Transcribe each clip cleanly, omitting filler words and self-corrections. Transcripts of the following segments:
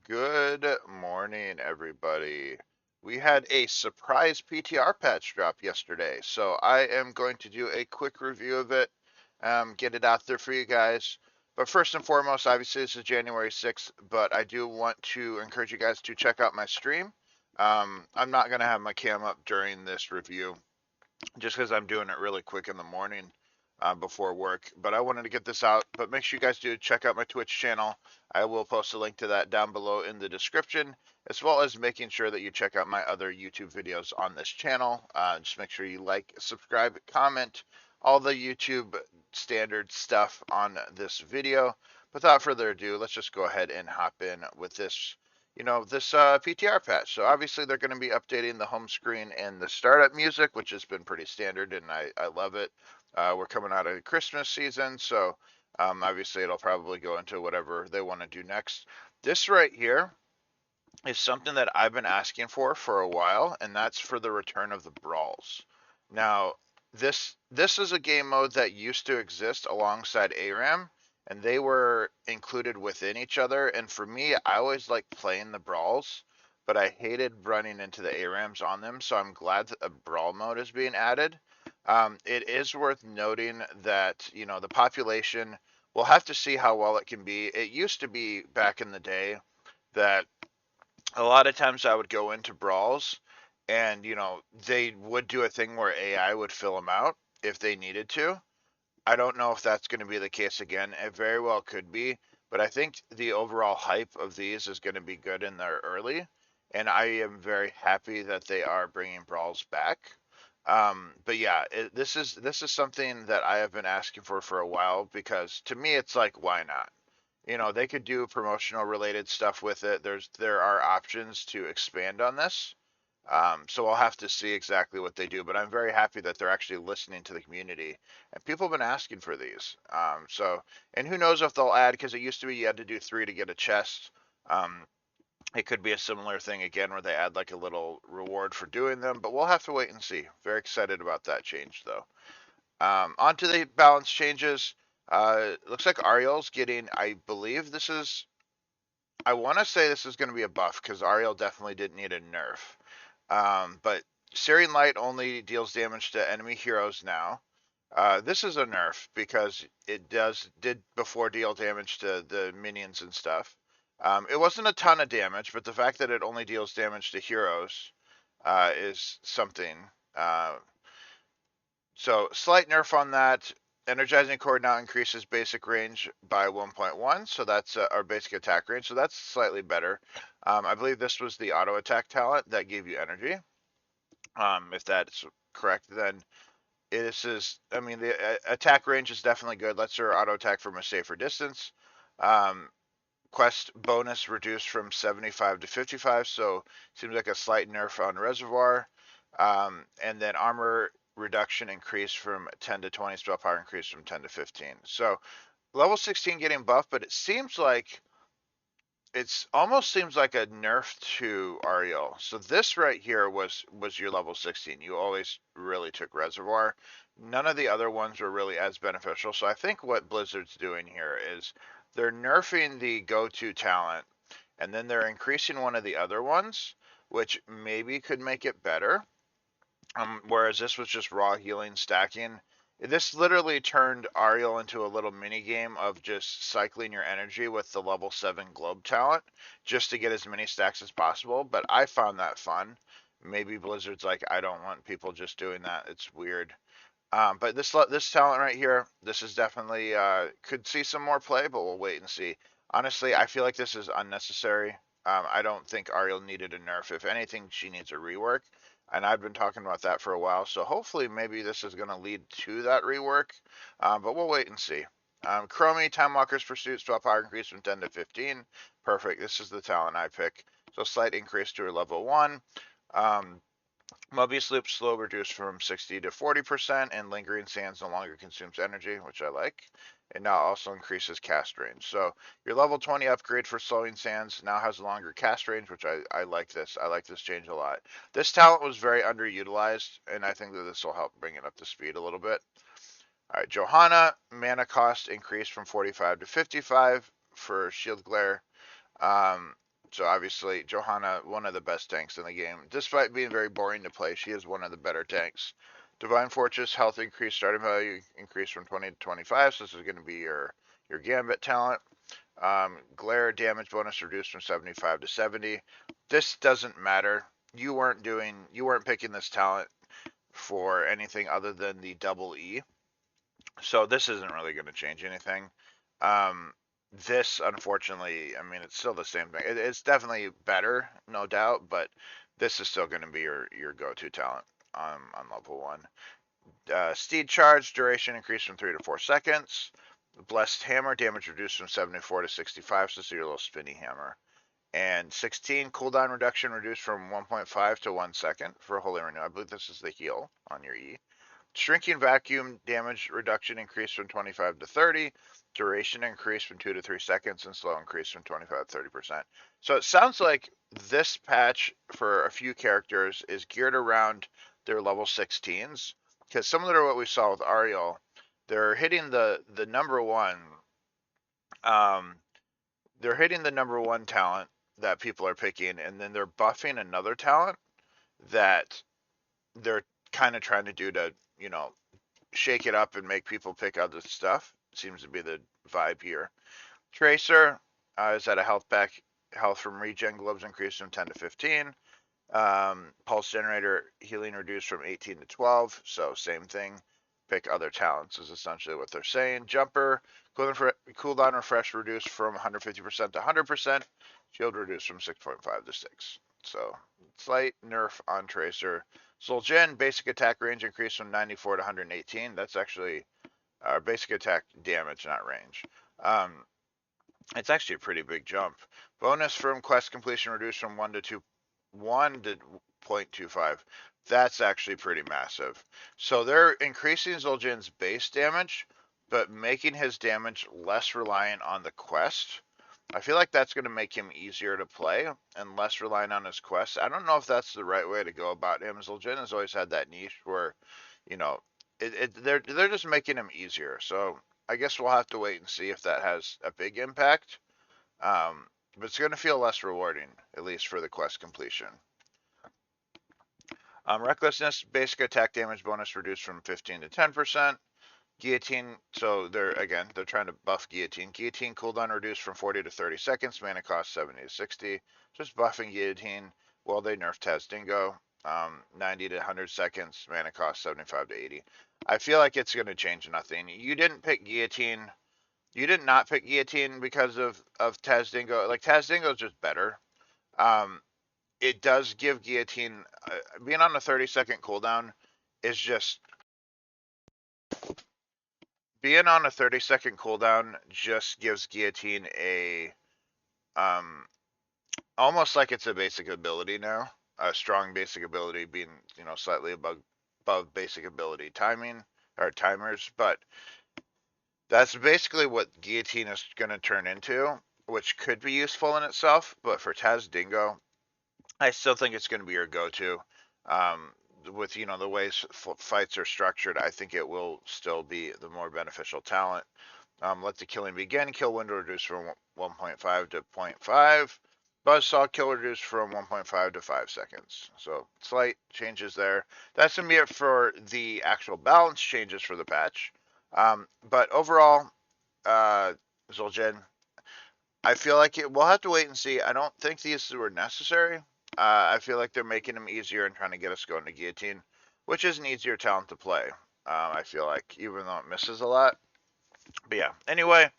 Good morning, everybody. We had a surprise PTR patch drop yesterday, so I am going to do a quick review of it, get it out there for you guys. But first and foremost, obviously, this is January 6th, but I do want to encourage you guys to check out my stream. I'm not going to have my cam up during this review just because I'm doing it really quick in the morning before work. But I wanted to get this out. But make sure you guys do check out my Twitch channel. I will post a link to that down below in the description, as well as making sure that you check out my other YouTube videos on this channel. Just make sure you like, subscribe, comment, all the YouTube standard stuff on this video. Without further ado, let's just go ahead and hop in with this PTR patch. So obviously they're going to be updating the home screen and the startup music, which has been pretty standard, and I love it. We're coming out of Christmas season, so obviously it'll probably go into whatever they want to do next. This right here is something that I've been asking for a while, and that's for the return of the Brawls. Now, this is a game mode that used to exist alongside ARAM, and they were included within each other. And for me, I always liked playing the Brawls, but I hated running into the ARAMs on them. So I'm glad that a Brawl mode is being added. It is worth noting that the population. We'll have to see how well it can be. It used to be back in the day that a lot of times I would go into brawls and they would do a thing where AI would fill them out if they needed to. I don't know if that's going to be the case again. It very well could be, but I think the overall hype of these is going to be good in their early, and I am very happy that they are bringing brawls back. But yeah, this is something that I have been asking for a while because to me it's like, why not? They could do promotional related stuff with it. There are options to expand on this. So I'll have to see exactly what they do, but I'm very happy that they're actually listening to the community, and people have been asking for these. And who knows if they'll add, because it used to be you had to do 3 to get a chest. Um, it could be a similar thing again where they add like a little reward for doing them, but we'll have to wait and see. Very excited about that change though. On to the balance changes. Looks like Ariel's getting, I believe I want to say this is going to be a buff because Ariel definitely didn't need a nerf. But Searing Light only deals damage to enemy heroes now. This is a nerf because it did before deal damage to the minions and stuff. It wasn't a ton of damage, but the fact that it only deals damage to heroes is something. So slight nerf on that. Energizing Cord now increases basic range by 1.1, so that's our basic attack range, so that's slightly better. I believe this was the auto attack talent that gave you energy. If that's correct, then I mean, the attack range is definitely good. Lets her auto attack from a safer distance. Um, Quest bonus reduced from 75 to 55, so seems like a slight nerf on Reservoir. And then armor reduction increased from 10 to 20, spell power increased from 10 to 15. So level 16 getting buffed, but it's almost seems like a nerf to Ariel. So this right here was your level 16. You always really took Reservoir. None of the other ones were really as beneficial. So I think what Blizzard's doing here is they're nerfing the go-to talent, and then they're increasing one of the other ones, which maybe could make it better. Whereas this was just raw healing stacking. This literally turned Ariel into a little mini game of just cycling your energy with the level 7 globe talent just to get as many stacks as possible. But I found that fun. Maybe Blizzard's like, I don't want people just doing that. It's weird. But this talent right here, this is definitely could see some more play, but we'll wait and see. Honestly, I feel like this is unnecessary. I don't think Ariel needed a nerf. If anything, she needs a rework, and I've been talking about that for a while. So hopefully, maybe this is going to lead to that rework. But we'll wait and see. Chromie, Time Walker's Pursuit, spell power increase from 10 to 15. Perfect. This is the talent I pick. So slight increase to her level 1. Um, Mobius Loop slow reduced from 60 to 40%, and Lingering Sands no longer consumes energy, which I like. It now also increases cast range. So your level 20 upgrade for Slowing Sands now has longer cast range, which I like this. I like this change a lot. This talent was very underutilized, and I think that this will help bring it up to speed a little bit. All right, Johanna, mana cost increased from 45 to 55 for Shield Glare. Um, So obviously, Johanna, one of the best tanks in the game. Despite being very boring to play, she is one of the better tanks. Divine Fortress, health increase, starting value increase from 20 to 25, so this is going to be your Gambit talent. Glare damage bonus reduced from 75 to 70. This doesn't matter. You weren't picking this talent for anything other than the double E. So this isn't really going to change anything. Um, this, unfortunately, I mean, it's still the same thing. It's definitely better, no doubt, but this is still going to be your go-to talent on level 1. Steed Charge, duration increased from 3 to 4 seconds. Blessed Hammer, damage reduced from 74 to 65, so this is your little spinny hammer. And 16, cooldown reduction reduced from 1.5 to 1 second for Holy Renew. I believe this is the heal on your E. Shrinking Vacuum, damage reduction increased from 25 to 30. Duration increased from 2 to 3 seconds, and slow increase from 25 to 30%. So it sounds like this patch for a few characters is geared around their level 16s. Because similar to what we saw with Ariel, they're hitting the number one um, they're hitting the number one talent that people are picking, and then they're buffing another talent that they're kind of trying to do to, shake it up and make people pick other stuff. Seems to be the vibe here. Tracer is at a health from regen globes increased from 10 to 15. Pulse generator healing reduced from 18 to 12. So same thing. Pick other talents is essentially what they're saying. Jumper cooldown refresh reduced from 150% to 100%. Shield reduced from 6.5 to 6. So slight nerf on Tracer. Zul'jin basic attack range increased from 94 to 118. That's actually basic attack damage, not range. It's actually a pretty big jump. Bonus from quest completion reduced from 1 to 0.25. That's actually pretty massive. So they're increasing Zul'jin's base damage, but making his damage less reliant on the quest. I feel like that's going to make him easier to play and less reliant on his quest. I don't know if that's the right way to go about him. Zul'jin has always had that niche where, you know, they're just making him easier. So I guess we'll have to wait and see if that has a big impact. But it's going to feel less rewarding, at least for the quest completion. Recklessness, basic attack damage bonus reduced from 15 to 10%. Guillotine, so they're trying to buff Guillotine. Guillotine cooldown reduced from 40 to 30 seconds, mana cost 70 to 60. Just buffing Guillotine. Well, they nerfed Taz Dingo. 90 to 100 seconds, mana cost 75 to 80. I feel like it's going to change nothing. You didn't pick Guillotine. You did not pick Guillotine because of Taz Dingo. Like, Taz Dingo is just better. It does give Guillotine, being on a 30-second cooldown is just, being on a 30-second cooldown just gives Guillotine a, almost like it's a basic ability now. A strong basic ability being, slightly above basic ability timing, or timers, but that's basically what Guillotine is going to turn into, which could be useful in itself, but for Taz Dingo, I still think it's going to be your go-to. With the ways fights are structured, I think it will still be the more beneficial talent. Let the killing begin. Kill window reduced from 1.5 to 0.5. Buzzsaw kill reduced from 1.5 to 5 seconds. So slight changes there. That's going to be it for the actual balance changes for the patch. But overall, Zul'jin, I feel like we'll have to wait and see. I don't think these were necessary. I feel like they're making them easier and trying to get us going to Guillotine, which is an easier talent to play. I feel like, even though it misses a lot. But yeah, anyway,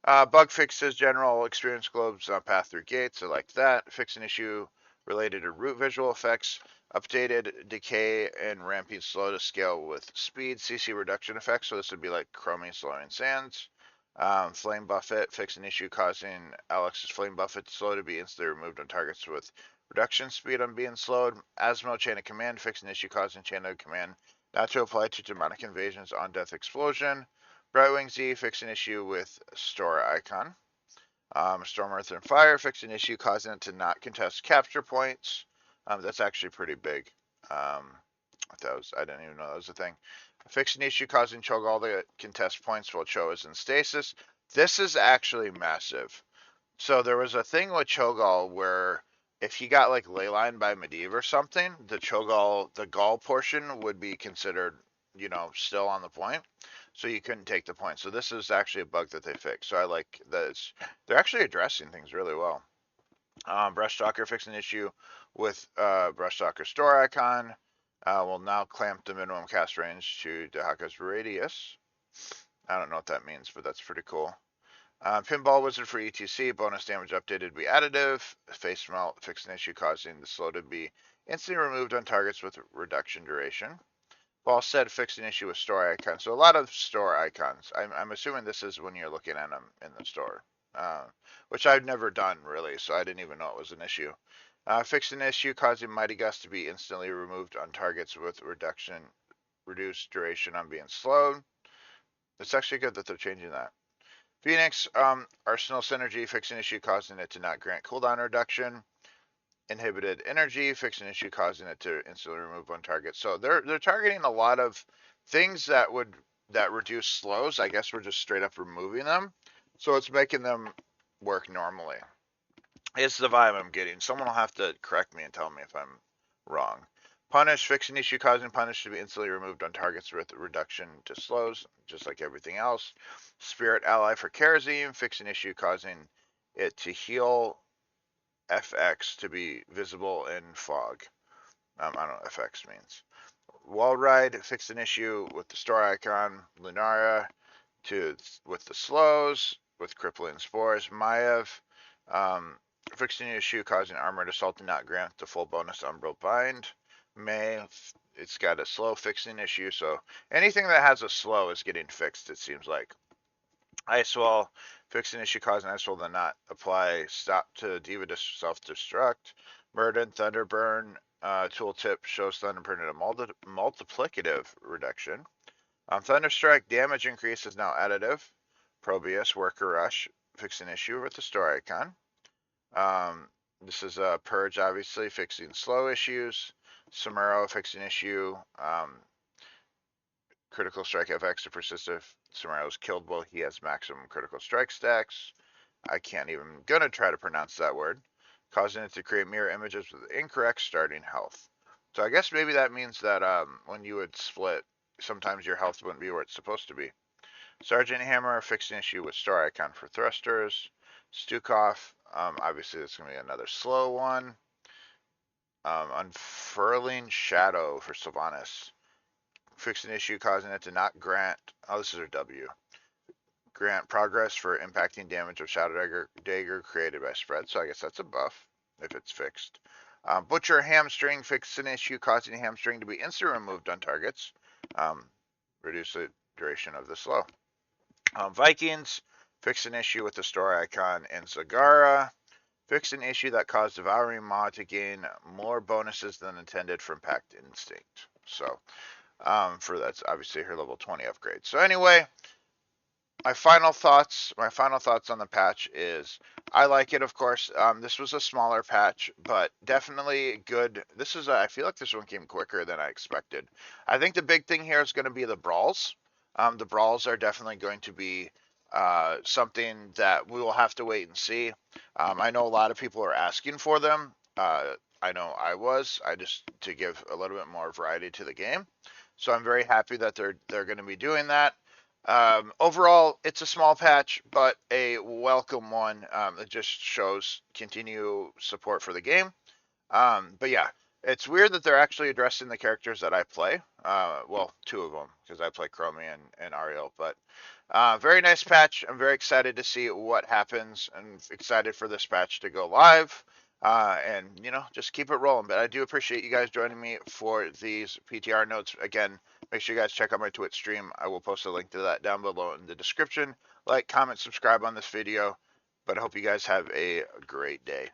bug fixes, general experience globes, path through gates, I like that. Fix an issue related to root visual effects. Updated decay and ramping slow to scale with speed, CC reduction effects. So this would be like chroming, slowing sands. Flame buffet, fix an issue causing Alex's flame buffet slow to be instantly removed on targets with reduction speed on being slowed. Asmo chain of command, fix an issue causing chain of command not to apply to demonic invasions on death explosion. Brightwing Z, fix an issue with store icon. Storm Earth and Fire, fix an issue causing it to not contest capture points. That's actually pretty big. I didn't even know that was a thing. Fix an issue causing Cho'Gall to contest points while Cho is in stasis. This is actually massive. So there was a thing with Cho'Gall where if he got like leyline by Medivh or something, the Gall portion would be considered, still on the point. So you couldn't take the point. So this is actually a bug that they fixed. So I like that they're actually addressing things really well. Brush Stalker fixed an issue with Brush Stalker store icon. Will now clamp the minimum cast range to Dehaka's radius. I don't know what that means, but that's pretty cool. Pinball Wizard for ETC, bonus damage updated to be additive. Face melt fixed an issue causing the slow to be instantly removed on targets with reduction duration. Ball said fixed an issue with store icons. So a lot of store icons. I'm assuming this is when you're looking at them in the store, which I've never done really, so I didn't even know it was an issue. Fixed an issue causing Mighty Gust to be instantly removed on targets with reduced duration on being slowed. It's actually good that they're changing that. Phoenix, Arsenal Synergy, fixing issue causing it to not grant cooldown reduction. Inhibited Energy, fixing issue causing it to instantly remove one target. So they're targeting a lot of things that reduce slows. I guess we're just straight up removing them. So it's making them work normally. It's the vibe I'm getting. Someone will have to correct me and tell me if I'm wrong. Punish, fixing issue causing punish to be instantly removed on targets with reduction to slows, just like everything else. Spirit ally for Kerosene, fixing issue causing it to heal FX to be visible in fog. I don't know what FX means. Wall Ride, fixed an issue with the store icon. Lunaria with the slows, with crippling spores. Maiev, fixed an issue causing armored assault to not grant the full bonus Umbral Bind. May, it's got a slow fixing issue, so anything that has a slow is getting fixed, it seems like. Ice Wall, fix an issue causing Ice Wall to not apply stop to Diva to self-destruct. Murden, Thunderburn, tooltip shows Thunderburn at a multiplicative reduction. Thunderstrike, damage increase is now additive. Probius, Worker Rush, fix an issue with the store icon. This is a Purge, obviously, fixing slow issues. Samuro, fixing issue. Critical strike FX to persistent. Samaro's killed while he has maximum critical strike stacks. I can't even gonna try to pronounce that word. Causing it to create mirror images with incorrect starting health. So I guess maybe that means that when you would split, sometimes your health wouldn't be where it's supposed to be. Sergeant Hammer fixed an issue with star icon for thrusters. Stukov, obviously it's gonna be another slow one. Unfurling Shadow for Sylvanas. Fix an issue causing it to not grant, this is a W, grant progress for impacting damage of Shadow Dagger created by spread. So I guess that's a buff if it's fixed. Butcher Hamstring, fix an issue causing hamstring to be instantly removed on targets. Reduce the duration of the slow. Vikings, fix an issue with the store icon in Zagara. Fix an issue that caused Devouring Maw to gain more bonuses than intended from Pact Instinct. So that's obviously her level 20 upgrade. So anyway, my final thoughts on the patch is I like it, of course. This was a smaller patch, but definitely good. I feel like this one came quicker than I expected. I think the big thing here is going to be the Brawls. The Brawls are definitely going to be something that we will have to wait and see. I know a lot of people are asking for them. I know I just to give a little bit more variety to the game. So I'm very happy that they're going to be doing that. Overall, it's a small patch, but a welcome one. It just shows continued support for the game. But yeah, it's weird that they're actually addressing the characters that I play. Well, two of them, because I play Chromie and Ariel. But very nice patch. I'm very excited to see what happens. I'm excited for this patch to go live. And just keep it rolling. But I do appreciate you guys joining me for these PTR notes. Again, make sure you guys check out my Twitch stream. I will post a link to that down below in the description. Like, comment, subscribe on this video. But I hope you guys have a great day.